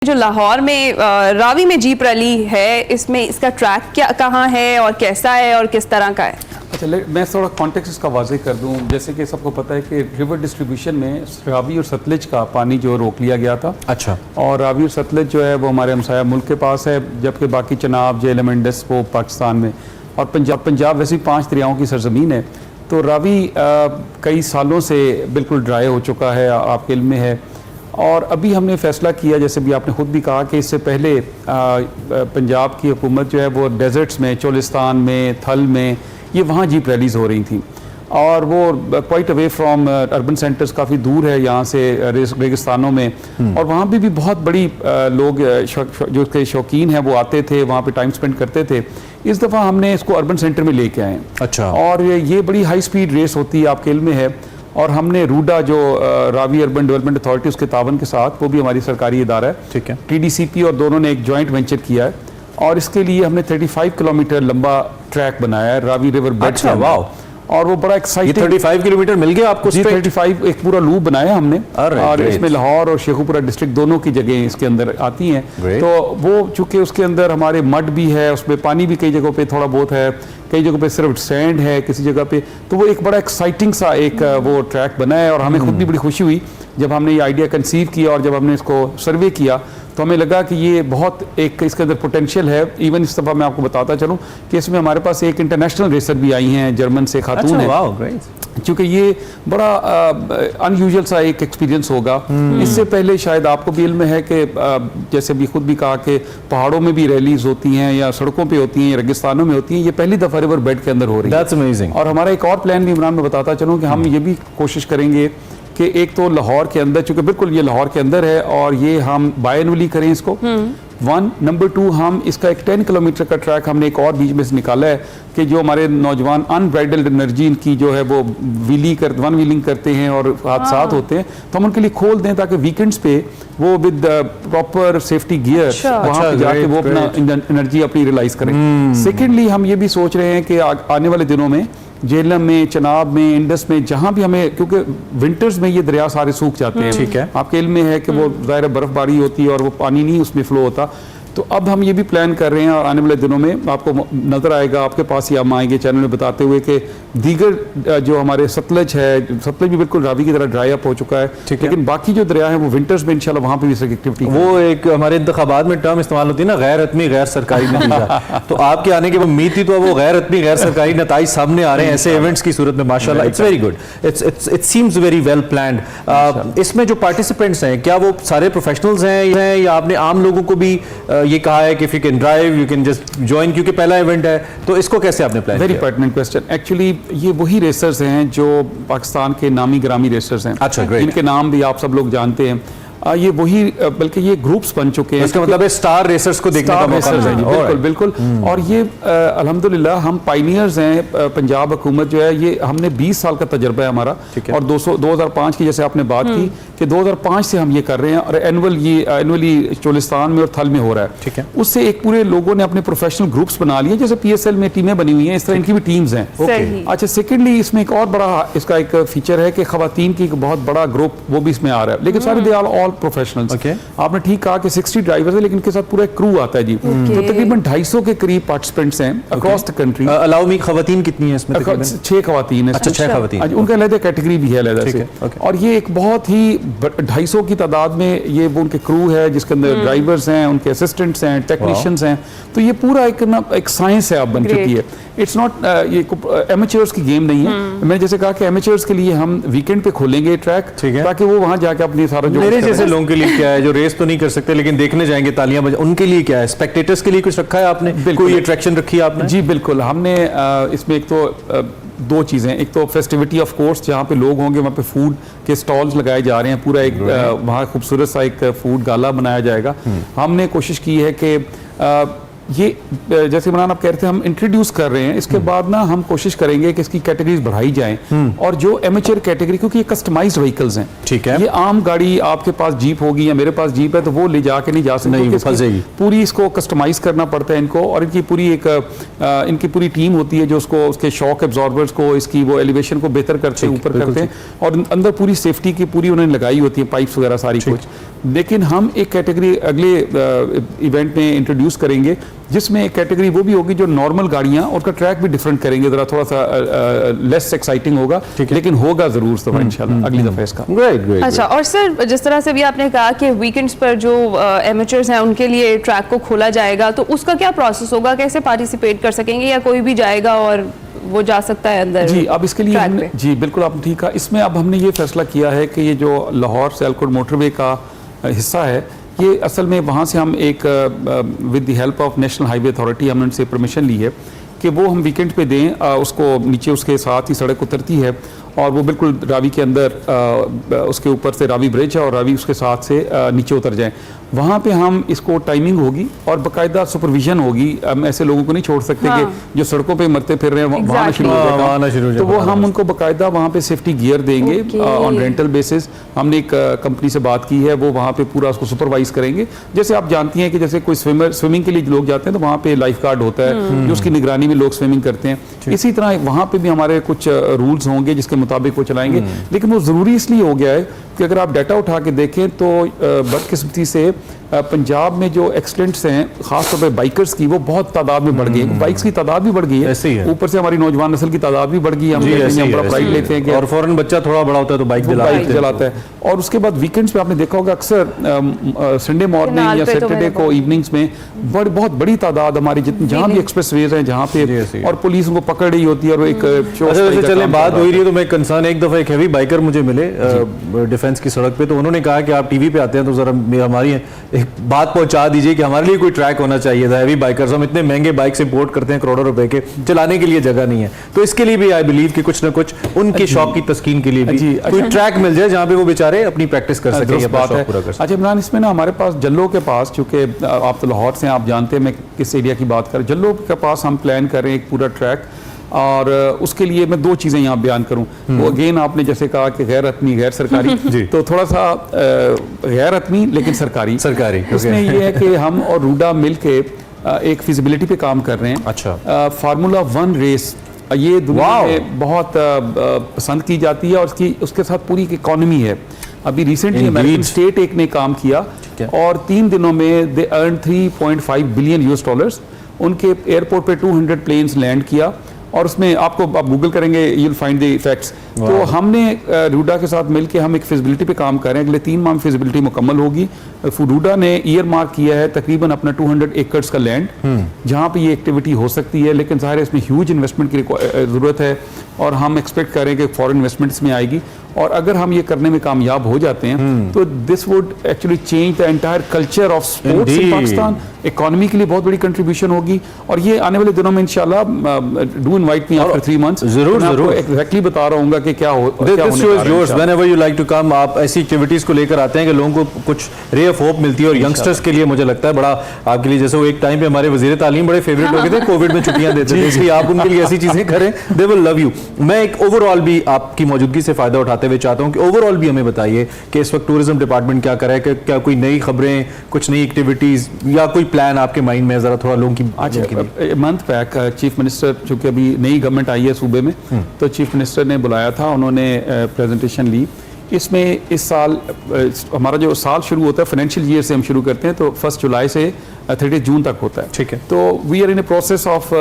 जो लाहौर में रावी में जीप रैली है, इसमें इसका ट्रैक क्या कहाँ है और कैसा है और किस तरह का है? अच्छा, मैं थोड़ा कॉन्टेक्स्ट इसका वाज़ेह कर दूं। जैसे कि सबको पता है कि रिवर डिस्ट्रीब्यूशन में रावी और सतलज का पानी जो रोक लिया गया था। अच्छा। और रावी और सतलज जो है वो हमारे हमसाया मुल्क के पास है, जबकि बाकी चनाब, झेलम, इंडस वो पाकिस्तान में, और पंजाब वैसे ही 5 दरियाओं की सरजमीन है। तो रावी कई सालों से बिल्कुल ड्राई हो चुका है, आपके इल्म में है। और अभी हमने फ़ैसला किया, जैसे भी आपने ख़ुद भी कहा, कि इससे पहले पंजाब की हुकूमत जो है वो डेजर्ट्स में, चोलिस्तान में, थल में, ये वहाँ जीप रैलीज़ हो रही थी। और वो quite away from urban centres, काफ़ी दूर है यहाँ से रेगिस्तानों में। और वहाँ भी बहुत बड़ी लोग जो उसके शौकीन हैं वो आते थे, वहाँ पे टाइम स्पेंड करते थे। इस दफ़ा हमने इसको अर्बन सेंटर में लेके आए। अच्छा। और ये बड़ी हाई स्पीड रेस होती है, आपके इल्म में है। और हमने रूडा जो रावी अर्बन डेवलपमेंट अथॉरिटी, उसके तावन के साथ, वो भी हमारी सरकारी इदारा है, ठीक है, TDCP, और दोनों ने एक जॉइंट वेंचर किया है। और इसके लिए हमने 35 किलोमीटर लंबा ट्रैक बनाया है रावी रिवर बेड। अच्छा, वाह। और वो बड़ा एक्साइटिंग। 35 किलोमीटर मिल गया आपको? जी, 35 एक पूरा लूप बनाया हमने। और इसमें लाहौर और शेखुपुरा डिस्ट्रिक्ट दोनों की जगह इसके अंदर आती हैं। तो वो चूंकि उसके अंदर हमारे मड भी है, उसमें पानी भी कई जगहों पे थोड़ा बहुत है, कई जगहों पे सिर्फ सैंड है किसी जगह पे। तो वो एक बड़ा एक्साइटिंग सा एक वो ट्रैक बना है। और हमें खुद भी बड़ी खुशी हुई जब हमने ये आइडिया कंसीव किया और जब हमने इसको सर्वे किया, तो हमें लगा कि ये बहुत एक इसके अंदर पोटेंशियल है। इवन इस दफ़ा मैं आपको बताता चलूँ कि इसमें हमारे पास एक इंटरनेशनल रेसर भी आई हैं, जर्मन से खातून है। क्योंकि ये बड़ा अनयूजुअल सा एक एक्सपीरियंस होगा। इससे पहले शायद आपको भी इल्म है कि जैसे भी खुद भी कहा कि पहाड़ों में भी रैलीज होती हैं, या सड़कों पे होती हैं, या रेगिस्तानों में होती हैं। ये पहली दफ़ा रिवर बेड के अंदर हो रही है। That's amazing। और हमारा एक और प्लान भी इमरान में बताता चलूँ कि हम ये भी कोशिश करेंगे कि एक तो लाहौर के अंदर, चूंकि बिल्कुल ये लाहौर के अंदर है, और ये हम बायनुअली करें इसको। 1 नंबर 2, हम इसका एक 10 किलोमीटर का ट्रैक हमने एक और बीच में से निकाला है कि जो हमारे नौजवान अनब्राइडल्ड एनर्जी इनकी जो है वो वन व्हीलिंग करते हैं और हादसात होते हैं, तो हम उनके लिए खोल दें ताकि वीकेंड्स पे वो विद प्रॉपर सेफ्टी गियर वहाँ पे जाके वो अपना एनर्जी अपनी रियलाइज करें। सेकेंडली, हम ये भी सोच रहे हैं कि आने वाले दिनों में झेलम में, चनाब में, इंडस में, जहाँ भी हमें, क्योंकि विंटर्स में ये दरिया सारे सूख जाते हैं। ठीक है। आपके इल्म में है कि वो ज़ाहिर बर्फबारी होती है और वो पानी नहीं उसमें फ्लो होता। तो अब हम ये भी प्लान कर रहे हैं, और आने वाले दिनों में आपको नज़र आएगा, आपके पास ही हम आएंगे चैनल में बताते हुए कि दीगर जो हमारे सतलज है, सतलज भी बिल्कुल रावी की तरह ड्राई अप हो चुका है, लेकिन बाकी जो दरिया है वो विंटर्स में इंशाल्लाह वहाँ पे भी इसकी एक्टिविटी। वो एक हमारे इंतखाबात में टर्म इस्तेमाल होती है ना, गैर हतमी गैर सरकारी नतीजा। तो आपके आने की उम्मीद थी, तो वो गैर हतमी गैर सरकारी नताइज सामने आ रहे हैं ऐसे इवेंट्स की सूरत में। माशाल्लाह, it's very good, it seems very well planned. इसमें जो पार्टिसिपेंट्स हैं, क्या वो सारे प्रोफेशनल्स हैं, या आपने आम लोगों को भी ये कहा है कि if you can drive you can just join, क्योंकि पहला इवेंट है, तो इसको कैसे आपने प्लान किया? Very pertinent question. एक्चुअली ये वही रेसर्स हैं जो पाकिस्तान के नामी ग्रामी रेसर्स हैं। अच्छा, ग्रेट। इनके नाम भी आप सब लोग जानते हैं। ये वही, बल्कि ये ग्रुप्स बन चुके हैं। इसका मतलब है स्टार रेसर्स को देखने का मौका मिला है। बिल्कुल बिल्कुल। और ये अल्हम्दुलिल्लाह हम पाइनियर्स हैं। पंजाब हुकूमत जो है, ये हमने 20 साल का तजर्बा है हमारा। और 2005 की जैसे आपने बात की कि 2005 से हम ये कर रहे हैं, और एनुअली चोलिस्तान में और थल में हो रहा है। ठीक है। उससे एक पूरे लोगों ने अपने प्रोफेशनल ग्रुप्स बना लिए, जैसे PSL में टीमें बनी हुई हैं, इस तरह इनकी भी टीम्स हैं। अच्छा, सेकेंडली इसमें एक और बड़ा इसका एक फीचर है कि खवातीन की एक बहुत बड़ा ग्रुप वो भी इसमें आ रहा है, लेकिन सारे दे आर प्रोफेशनल्स। आपने ठीक कहा कि 60 ड्राइवर्स है, लेकिन इनके साथ पूरा क्रू आता है जी। तो तकरीबन 250 के करीब पार्टिसिपेंट्स हैं across the country. Allow me, खवातीन कितनी है इसमें? 6 खवातीन है। अच्छा, 6 खवातीन। उनका अलग कैटेगरी भी है अलग से। और ये एक बहुत ही 250 की तादाद में ये वो उनके क्रू है, जिसके अंदर ड्राइवर्स हैं, उनके असिस्टेंट्स हैं, टेक्नीशियंस हैं। तो ये पूरा एक साइंस है अब बन चुकी है। इट्स नॉट ये एमेचर्स की गेम नहीं है। मैंने जैसे कहा कि एमेचर्स के लिए हम वीकेंड पे खोलेंगे ट्रैक, ताकि वो वहां जाके अपनी सारा जो मेरे जैसे लोगों के लिए क्या है, जो रेस तो नहीं कर सकते लेकिन देखने जाएंगे, तालियां बजा, उनके लिए क्या है? स्पेक्टेटर्स के लिए कुछ रखा है आपने? कोई अट्रैक्शन रखी है आपने? जी बिल्कुल। हमने इसमें एक तो 2 चीज़ें, एक तो फेस्टिविटी ऑफ कोर्स, जहाँ पे लोग होंगे वहाँ पे फूड के स्टॉल्स लगाए जा रहे हैं, पूरा एक वहाँ खूबसूरत सा एक फूड गाला बनाया जाएगा। हमने कोशिश की है कि ये जैसे इमरान आप कह रहे थे हम इंट्रोड्यूस कर रहे हैं, इसके बाद ना हम कोशिश करेंगे कि इसकी कैटेगरीज बढ़ाई जाएं और जो एमेचर कैटेगरी, क्योंकि ये कस्टमाइज्ड व्हीकल्स हैं, ठीक है, ये आम गाड़ी आपके पास जीप होगी या मेरे पास जीप है तो वो ले जाके नहीं जा सकते, पूरी इसको कस्टमाइज करना पड़ता है इनको, और इनकी पूरी टीम होती है जो उसको उसके शॉक एब्जॉर्बर्स को, इसकी वो एलिवेशन को बेहतर करते हैं, ऊपर करते हैं, और अंदर पूरी सेफ्टी की पूरी उन्होंने लगाई होती है, पाइप्स वगैरह सारी कुछ। लेकिन हम एक कैटेगरी अगले इवेंट में इंट्रोड्यूस करेंगे जिसमें एक कैटेगरी वो भी होगी जो नॉर्मल गाड़ियां, उसका ट्रैक भी डिफरेंट करेंगे, जरा थोड़ा सा लेस एक्साइटिंग होगा, लेकिन होगा जरूर दफा इंशाल्लाह अगली दफा इसका। ग्रेट। अच्छा, और सर जिस तरह से भी आपने कहा कि वीकेंड्स पर जो एमेचर्स हैं उनके लिए ट्रैक को खोला जाएगा, तो उसका क्या प्रोसेस होगा, कैसे पार्टिसिपेट कर सकेंगे, या कोई भी जाएगा और वो जा सकता है अंदर? जी, अब इसके लिए हमने, जी बिल्कुल आपने ठीक कहा, इसमें अब हमने ये फैसला किया है कि ये जो लाहौर सियालकोट मोटरवे का हिस्सा है, ये असल में वहाँ से हम एक with the help of national highway authority हमने उनसे परमिशन ली है कि वो हम वीकेंड पे दें, उसको नीचे उसके साथ ही सड़क उतरती है और वो बिल्कुल रावी के अंदर उसके ऊपर से रावी ब्रिज है और रावी उसके साथ से नीचे उतर जाएं, वहाँ पे हम इसको टाइमिंग होगी और बाकायदा सुपरविजन होगी। हम ऐसे लोगों को नहीं छोड़ सकते कि जो सड़कों पे मरते फिर रहे हैं वहाँ शुरू हो जाएगा, तो वो हम उनको बाकायदा वहाँ पे सेफ्टी गियर देंगे ऑन रेंटल बेसिस। हमने एक कंपनी से बात की है, वो वहाँ पे पूरा उसको सुपरवाइज करेंगे। जैसे आप जानती हैं कि जैसे कोई स्विमिंग के लिए लोग जाते हैं तो वहाँ पे लाइफ गार्ड होता है जो उसकी निगरानी में लोग स्विमिंग करते हैं, इसी तरह वहाँ पे भी हमारे कुछ रूल्स होंगे जिसके मुताबिक वो चलाएंगे। लेकिन वो ज़रूरी इसलिए हो गया है कि अगर आप डाटा उठा के देखें तो बदकिस्मती से पंजाब में जो एक्सीडेंट्स हैं खासतौर पे बाइकर्स की, वो बहुत तादाद में बढ़ गई है, बाइक्स की तादाद भी बढ़ गई है, ऊपर से हमारी नौजवान नस्ल की तादाद भी बढ़ गई है। हम बड़ा प्राइड लेते हैं कि और फौरन बच्चा थोड़ा बड़ा होता है तो बाइक चलाता है। और उसके बाद वीकेंड्स पे आपने देखा होगा अक्सर संडे मॉर्निंग या सैटरडे को इवनिंग्स में बहुत बड़ी तादाद हमारी जहाँ भी एक्सप्रेस वेज हैं जहाँ पे, और पुलिस उनको पकड़ रही होती है और एक चले बात हो रही है तो मैं कंसर्न, एक दफा एक हैवी बाइकर मुझे मिले डिफेंस की सड़क पे, तो उन्होंने कहा कि आप टीवी पे आते हैं तो जरा हमारी एक बात पहुंचा दीजिए कि हमारे लिए कोई ट्रैक होना चाहिए था। हैवी बाइकर्स, हम इतने महंगे बाइक्स इंपोर्ट करते हैं करोड़ों रुपए के, चलाने के लिए जगह नहीं है, तो इसके लिए भी आई बिलीव कि कुछ ना कुछ उनके शौक की तस्कीन के लिए भी कोई ट्रैक मिल जाए जहाँ पे वो बेचारे अपनी प्रैक्टिस कर सके, बात है। अच्छा इमरान, इसमें ना हमारे पास जल्लो के पास, चूंकि आप तो लाहौर से आप जानते हैं मैं किस एरिया की बात कर, जल्लो के पास हम प्लान कर रहे हैं एक पूरा ट्रैक, और उसके लिए मैं दो चीज़ें यहाँ बयान करूँ। वो अगेन आपने जैसे कहा कि गैर हतमी गैर सरकारी तो थोड़ा सा गैर हतमी लेकिन सरकारी इसमें ये है कि हम और रूडा मिल के एक फिजिबिलिटी पे काम कर रहे हैं। अच्छा, फार्मूला 1 रेस ये दुनिया में बहुत पसंद की जाती है और उसके साथ पूरी इकॉनमी है। अभी रिसेंटली अमेरिकन स्टेट एक ने काम किया और 3 दिनों में दे अर्न $3.5 बिलियन US। उनके एयरपोर्ट पे 200 प्लेन्स लैंड किया और उसमें आप गूगल करेंगे you will find the effects. तो हमने रूडा के साथ मिलके हम एक फिजिबिलिटी पे काम कर रहे हैं, अगले 3 माह में फिजिबिलिटी मुकम्मल होगी। रूडा ने ईयर मार्क किया है तकरीबन अपना 200 एकड़्स का लैंड जहाँ पे ये एक्टिविटी हो सकती है, लेकिन ज़ाहिर है इसमें ह्यूज इन्वेस्टमेंट की ज़रूरत है और हम एक्सपेक्ट करें कि फॉरेन इन्वेस्टमेंट इसमें आएगी, और अगर हम ये करने में कामयाब हो जाते हैं तो this would actually change the entire culture of sports in Pakistan. Economy के लिए बहुत बड़ी कंट्रीब्यूशन होगी और ये आने वाले दिनों में इंशाल्लाह do invite me after 3 months. जरूर एग्जैक्टली बता रहा हूँ कि क्या हो। Whenever you like to come, आप ऐसी एक्टिविटीज को लेकर आते हैं कि लोगों को कुछ रे ऑफ होप मिलती है, और यंगस्टर्स के लिए मुझे लगता है बड़ा आपके लिए, जैसे वो एक टाइम पे हमारे वजीर तालीम बड़े फेवरेट हो गए थे, कोविड में छुट्टियां देते थे, इसलिए आप उनके लिए ऐसी चीजें करें, दे विल लव यू। मैं एक ओवरऑल भी आपकी मौजूदगी से फायदा उठाते हुए चाहता हूँ कि ओवरऑल भी हमें बताइए कि इस वक्त टूरिज्म डिपार्टमेंट क्या कर रहा है, क्या कोई नई खबरें, कुछ नई एक्टिविटीज या कोई प्लान आपके माइंड में, जरा थोड़ा लोगों की। मंथ बैक चीफ मिनिस्टर, चूंकि अभी नई गवर्नमेंट आई है सूबे में, तो चीफ मिनिस्टर ने बुलाया था, उन्होंने प्रेजेंटेशन ली। इसमें इस साल हमारा जो साल शुरू होता है फाइनेंशियल ईयर से हम शुरू करते हैं, तो 1 जुलाई से 30 जून तक होता है। ठीक है। तो we are in a process of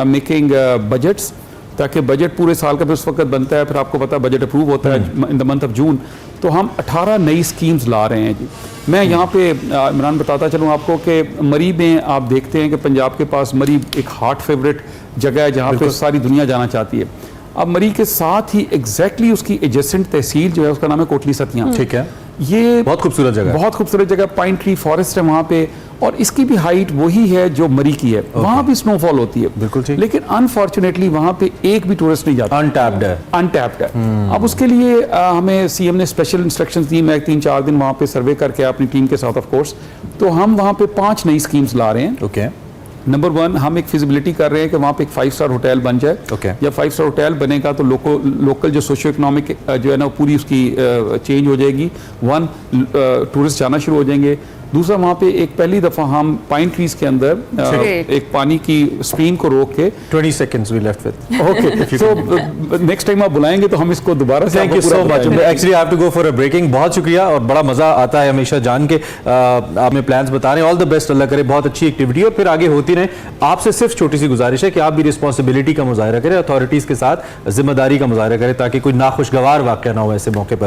making budgets, ताकि बजट पूरे साल का फिर उस वक्त बनता है, फिर आपको पता है बजट अप्रूव होता है in the month of June. तो हम 18 नई स्कीम्स ला रहे हैं जी। मैं यहाँ पे इमरान बताता चलूँ आपको कि मरी में आप देखते हैं कि पंजाब के पास मरी एक हार्ट फेवरेट जगह है जहाँ पे सारी दुनिया जाना चाहती है। अब मरी के साथ ही एग्जैक्टली उसकी एडजेसेंट तहसील जो है उसका नाम है कोटली सतियां। ठीक है। ये बहुत खूबसूरत जगह, बहुत खूबसूरत जगह, पाइन ट्री फॉरेस्ट है वहाँ पे, और इसकी भी हाइट वही है जो मरी की है। वहाँ भी स्नोफॉल होती है, बिल्कुल ठीक। लेकिन अनफॉर्चुनेटली वहाँ पे एक भी टूरिस्ट नहीं जाता, अनटैप्ड है। अब उसके लिए हमें सीएम ने स्पेशल इंस्ट्रक्शंस दी। मैं 3-4 दिन वहाँ पे सर्वे करके अपनी टीम के साथ ऑफ कोर्स, तो हम वहाँ पे 5 नई स्कीम्स ला रहे हैं। ओके। नंबर 1 हम एक फिजिबिलिटी कर रहे हैं कि वहाँ पे एक 5 स्टार होटल बन जाए। Okay. जब 5 स्टार होटल बनेगा तो लोकल जो सोशियो इकोनॉमिक जो है ना पूरी उसकी चेंज हो जाएगी। 1 टूरिस्ट जाना शुरू हो जाएंगे। दूसरा वहाँ पे एक पहली दफ़ा हम पाइन ट्रीज के अंदर Great. एक पानी की स्ट्रीम को रोक के 20 seconds we left with. Okay so next time आप बुलाएंगे तो हम इसको दोबारा से थैंक यू आपको सो पूरा मच। बताएंगे। Actually I have to go for a breaking. बहुत शुक्रिया और बड़ा मजा आता है हमेशा जान के आपने प्लान्स बता रहे हैं। ऑल द बेस्ट, अल्लाह करे बहुत अच्छी एक्टिविटी और फिर आगे होती रहे। आपसे सिर्फ छोटी सी गुजारिश है कि आप भी रिस्पॉन्सिबिलिटी का मुजाहरा करें, अथॉरिटीज के साथ जिम्मेदारी का मुजाहरा करें ताकि कोई नाखुशगवार वाक़या ना हो ऐसे मौके पर।